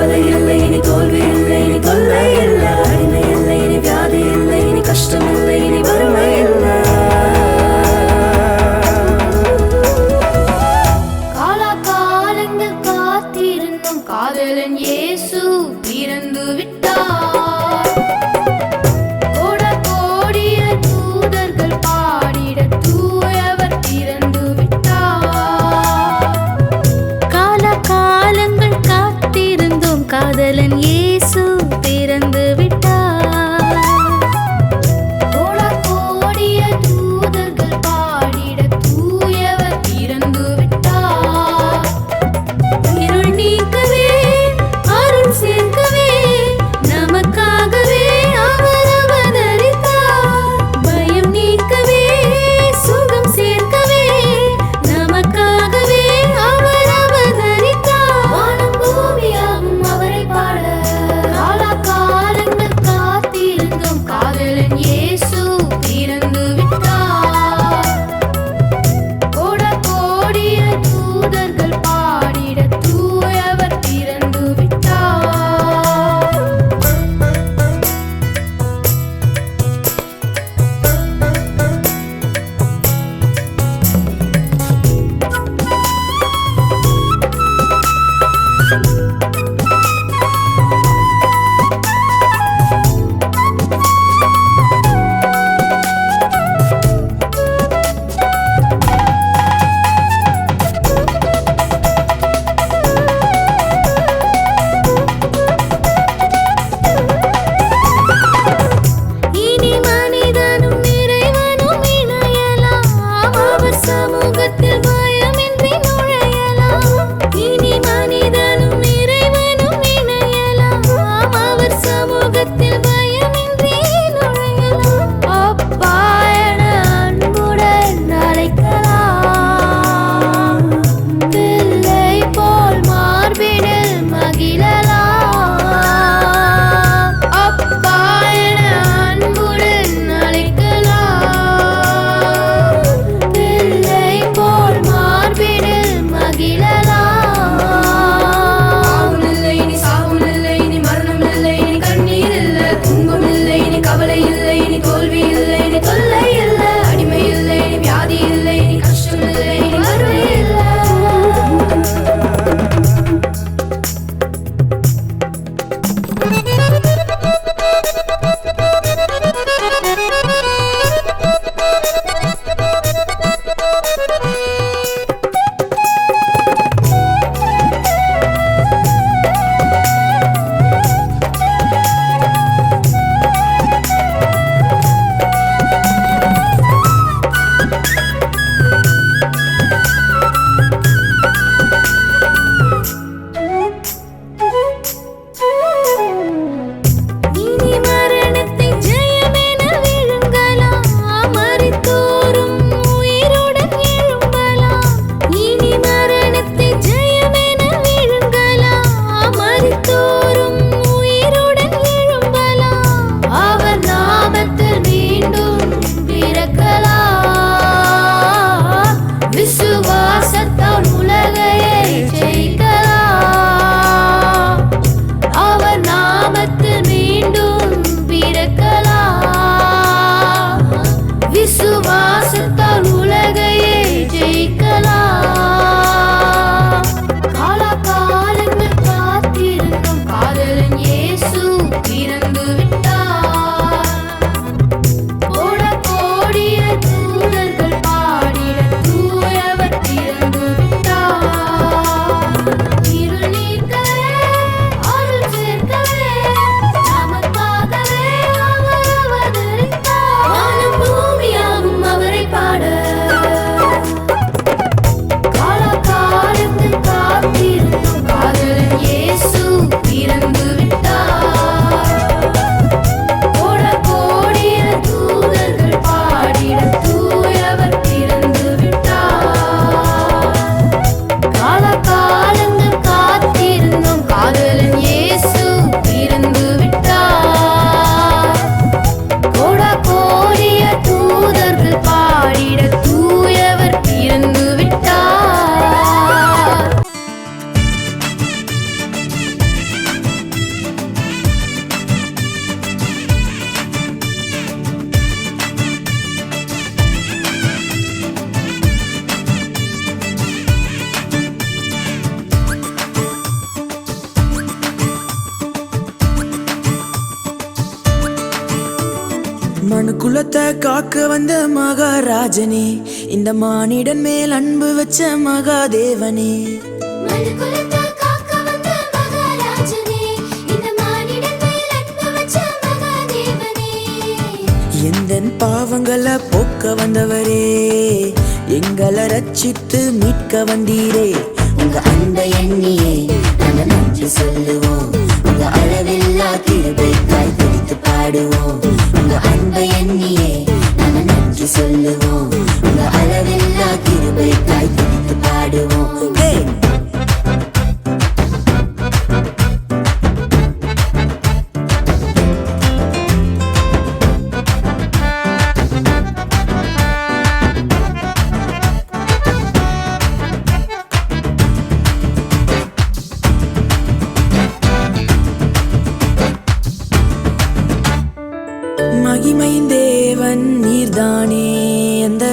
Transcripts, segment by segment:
கவலை இல்லை, இனி தோல்வி இல்லை, இனி தொல்லை இல்லை, அடிமை இல்லை, இனி வியாதி இல்லை, இனி கஷ்டம் இல்லை, இனி வறுமை இல்லை. காலகாலங்கள் காத்திருந்தும் காதலன் இயேசு பிறந்து விட்டார். கோட கோடிய தூதர்கள் பாடிட தூயவர் பிறந்து விட்டார். காலகாலங்கள் காத்திருந்தும் காதலன் இயேசு பிறந்து விட்டார். கோட கோடிய தூதர்கள் பாடிட தூயவர் பிறந்து விட்டார். இருள் நீக்கவே அருள் சேர்க்கவே நமக்காகவே அவர் அவதரித்தார். பயம் நீக்கவே சுகம் சேர்க்கவே நமக்காகவே அவர் அவதரித்தார். வானம் பூமியாவும் அவரை பாட மனு குலத்தை காக்க வந்த மகாராஜனே, இந்த மானிடன் மேல் அன்பு வச்ச மகாதேவனே. மனுக்குலத்தை காக்க வந்த மகாராஜனே, இந்த மானிடன் மேல் அன்பு வச்ச மகாதேவனே. எந்தன் பாவங்களை போக்க வந்தவரே, எங்களை ரட்சித்து மீட்க வந்தீரே. உங்க அன்பை எண்ணியே நாங்க நன்றி சொல்லுவோம். உங்க அளவில்லா கிருபைக்காய் துதித்து பாடுவோம். உங்க அன்பை எண்ணியே நாங்க நன்றி சொல்லுவோம். உங்க அளவில்லா கிருபைக்காய் துதித்து பாடுவோம். Hey! மகிமையின் தேவன் நீர்தானே, அந்த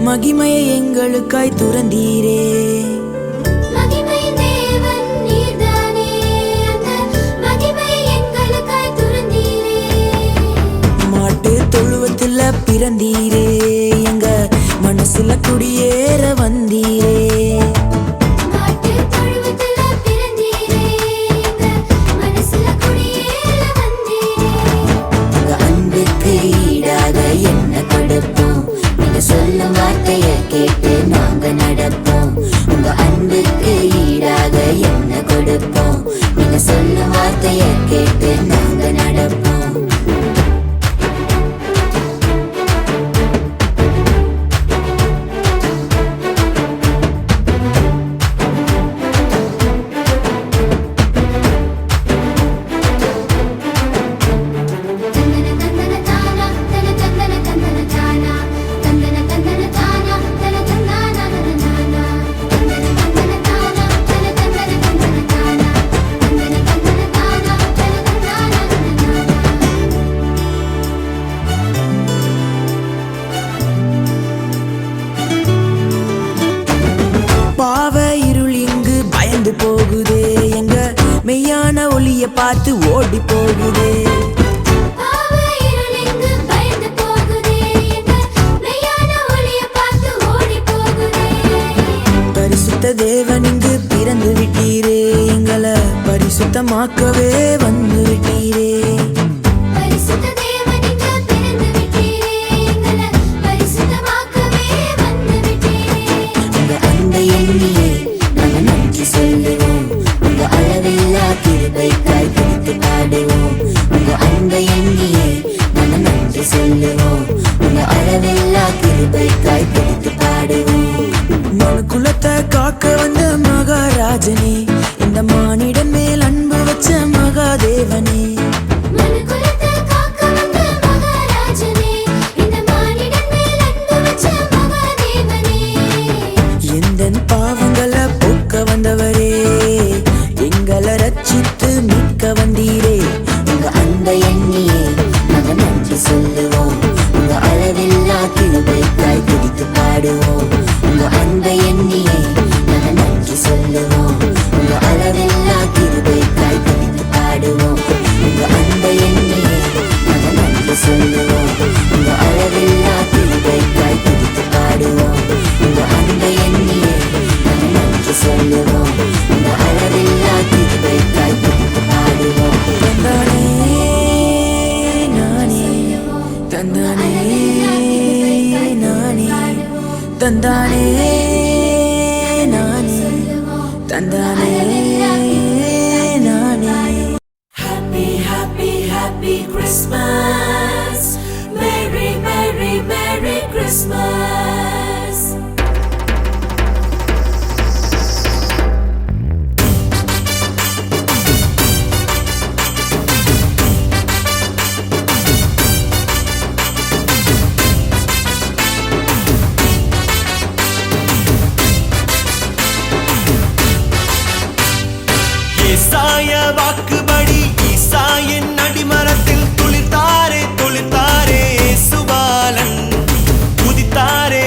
மகிமையை எங்களுக்காய் துறந்தீரே. மகிமையின் தேவன் நீர்தானே, அந்த மகிமையை எங்களுக்காய் துறந்தீரே. மாட்டு தொழுவத்துல பிறந்தீரே, எங்க மனசுல குடியேற வந்தீரே. மாட்டுத் தொழுவத்துல பிறந்தீரே, எங்க மனசுல குடியேற வந்தீரே. உங்க அன்புக்கு ஈடாக என்ன கொடுப்போம்? நீங்க சொல்லும் வார்த்தையை கேட்டு நாங்க நடப்போம். உங்க அன்புக்கு ஈடாக என்ன கொடுப்போம்? நீங்க சொல்லும் வார்த்தையை கேட்டு நாங்க நடப்போம். தந்தன தந்தன தானா, தன தந்தன தந்தன தானா, தந்தன தந்தன தானா, தன தந்தானா நனநானா. தந்தன தந்தன தானா, தன தந்தன தந்தன தானா, தந்தன தந்தன தானா, தன தந்தானா நனநானா. பாவ இருள் இங்கு பயந்து போகுதே, எங்க மெய்யான ஒளிய பார்த்து ஓடி போகுதே. பாவ இருள் இங்கு பயந்து போகுதே, எங்க மெய்யான ஒளியை பார்த்து ஓடி போகுதே. பரிசுத்த தேவன் இங்கு பிறந்து விட்டீரே, எங்களை பரிசுத்தமாக்கவே வந்து விட்டீரே. பரிசுத்த தேவன் இங்கு பிறந்து விட்டீரே, எங்களை பரிசுத்தமாக்கவே வந்து விட்டீரே. உங்க அன்பை எண்ணியே நாங்க நன்றி சொல்லுவோம். உங்க அளவில்லா கிருபைக்காய் துதித்து பாடுவோம். உங்க அன்பை எண்ணியே நாங்க நன்றி சொல்லுவோம். உங்க அளவில்லா கிருபைக்காய் துதித்து பாடுவோம். மனு குலத்தை காக்க வந்த மகாராஜனே, இந்த மானிடன் மேல் அன்பு வச்ச மகாதேவனே. மனுக்குலத்தை காக்க வந்த மகாராஜனே, இந்த மானிடன் மேல் அன்பு வச்ச மகாதேவனே. எந்தன் பாவங்களை போக்க வந்தவரே, எங்களை ரட்சித்து மீட்க வந்தீரே. உங்க அன்பை எண்ணியே நாங்க நன்றி சொல்லுவோம். உங்க அளவில்லா கிருபைக்காய் துதித்து பாடுவோம். உங்க அன்பை எண்ணியே நாங்க நன்றி சொல்லுவோம். உங்க அளவில்லா கிருபைக்காய் துதித்து பாடுவோம். உங்க அன்பை எண்ணியே நாங்க நன்றி சொல்லுவோம். உங்க அளவில்லா கிருபைக்காய் துதித்து பாடுவோம். உங்க அன்பை எண்ணியே நாங்க நன்றி சொல்லுவோம். உங்க அளவில்லா கிருபைக்காய் துதித்து பாடுவோம். தந்தானே நானே, தந்தானே நானே, தந்தானே நானே, தந்தானே நானே. Happy, happy, happy Christmas. Merry, merry, merry Christmas. ஏசாய வாக்குபடி ஈசாயின் அடிமரத்தில் துளிர்த்தாரே துளிர்த்தாரே சுபாலன் உதித்தாரே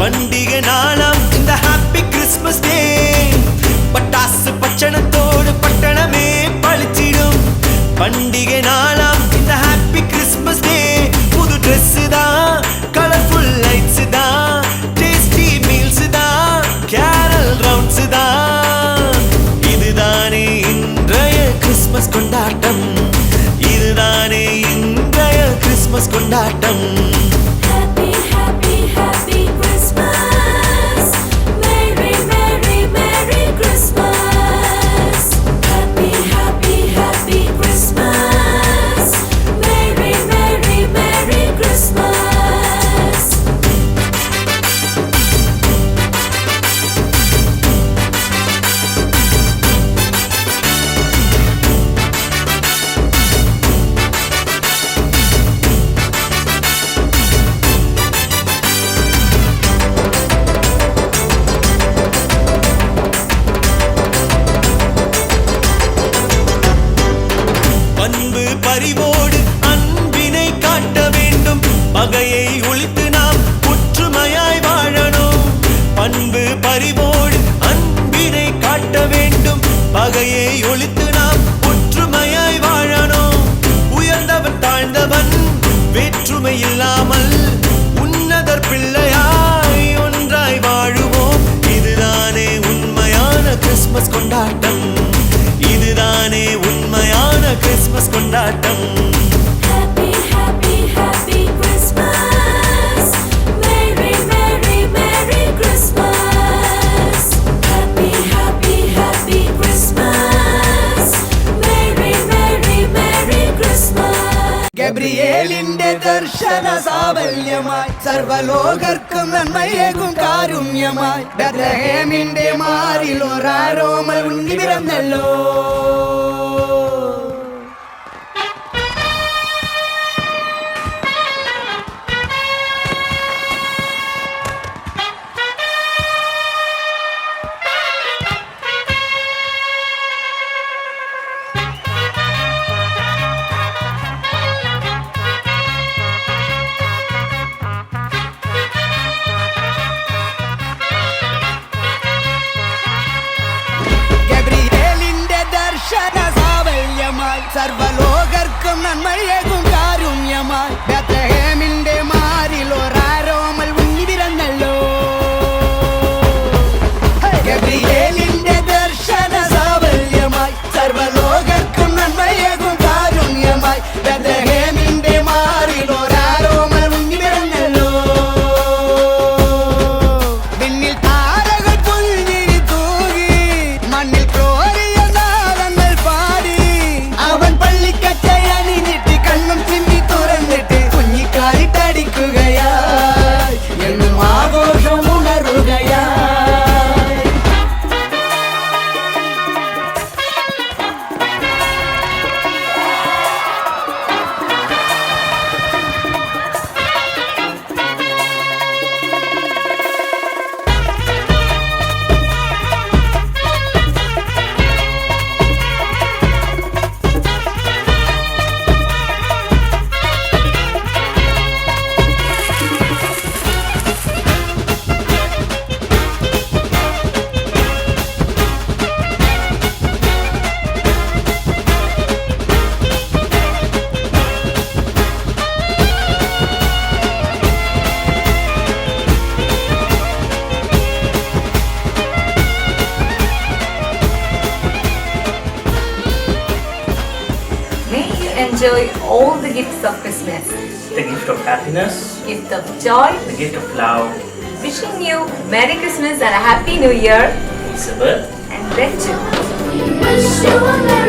பண்டிகை நாளாம் இந்த ஹாப்பி கிறிஸ்மஸ் டே. பட்டாசு பச்சனத்தோடு பட்டணமே பழிச்சிடும். பண்டிகை நாளாம் இந்த ஹாப்பி கிறிஸ்மஸ் டே. புது ட்ரெஸ் தான், கலர்ஃபுல் லைட்ஸ் தான், டேஸ்டி மீல்ஸ் தான், கேரல் ரவுண்ட்ஸ் தான். இதுதானே இன்றைய கிறிஸ்மஸ் கொண்டாட்டம். இதுதானே இன்றைய கிறிஸ்மஸ் கொண்டாட்டம். Happy, happy, happy Christmas. Merry, merry, merry Christmas. Happy, happy, happy Christmas. Merry, merry, merry Christmas. பண்பு பரிவோடு அன்பினை காட்ட வேண்டும். பகையை ஒழித்து நாம் ஒற்றுமையாய் வாழணும். பண்பு பரிவோடு அன்பினை காட்ட வேண்டும். பகையை ஒழித்து நாம் ஒற்றுமையாய் வாழணும். உயர்ந்தவன் தாழ்ந்தவன் வேற்றுமை இல்லாமல் உன்னதர் பிள்ளையாய் ஒன்றாய் வாழுவோம். இதுதானே உண்மையான கிறிஸ்மஸ் கொண்டாட்டம். இதுதானே உண்மையான கிறிஸ்மஸ் கொண்டாட்டம். Happy, happy, happy Christmas. Merry, merry, merry Christmas. Happy, happy, happy Christmas. Merry, merry, merry Christmas. ഗബ്രിയേലിന്റെ ദർശന സാഫല്യമായി സർവലോകർക്കും നന്മയേകും കാരുണ്യമായി ബെത്ലഹേമിന്റെ മാറിൽ ഒരാരോമൽ ഉണ്ണി പിറന്നല്ലോ. ഗബ്രിയേലിന്റെ ദർശന സാഫല്യമായി സർവലോകർക്കും നന്മയേകും കാരുണ്യമായി ബെത്ലഹേമിന്റെ മാറിൽ ഒരാരോമൽ ഉണ്ണി പിറന്നല്ലോ. ഗബ്രിയേലിന്റെ ദർശന സാഫല്യമായി സർവലോകർക്കും നന്മയേകും കാരുണ്യമായി ബെത്ലഹേമിന്റെ മാറിൽ ഒരാരോമൽ ഉണ്ണി പിറന്നല്ലോ. വിണ്ണിൽ താരകൾ പുൽവിരി തൂകി മണ്ണിൽ ക്രോരിയ നാദങ്ങൾ പാടി അവൻ പള്ളിക്കച്ചയണിഞ്ഞിട്ട് കണ്ണും ചിമ്മി തുറന്നിട്ട് കുഞ്ഞിക്കാലിട്ടടിക്കുകയായി എന്നും ആഘോഷം ഉണരുകയായി. May you enjoy all the gifts of Christmas. The gift of happiness, Gift of joy. the gift of love. Wishing you Merry Christmas and a Happy New Year. Elizabeth. And Rachel. Wish you a Merry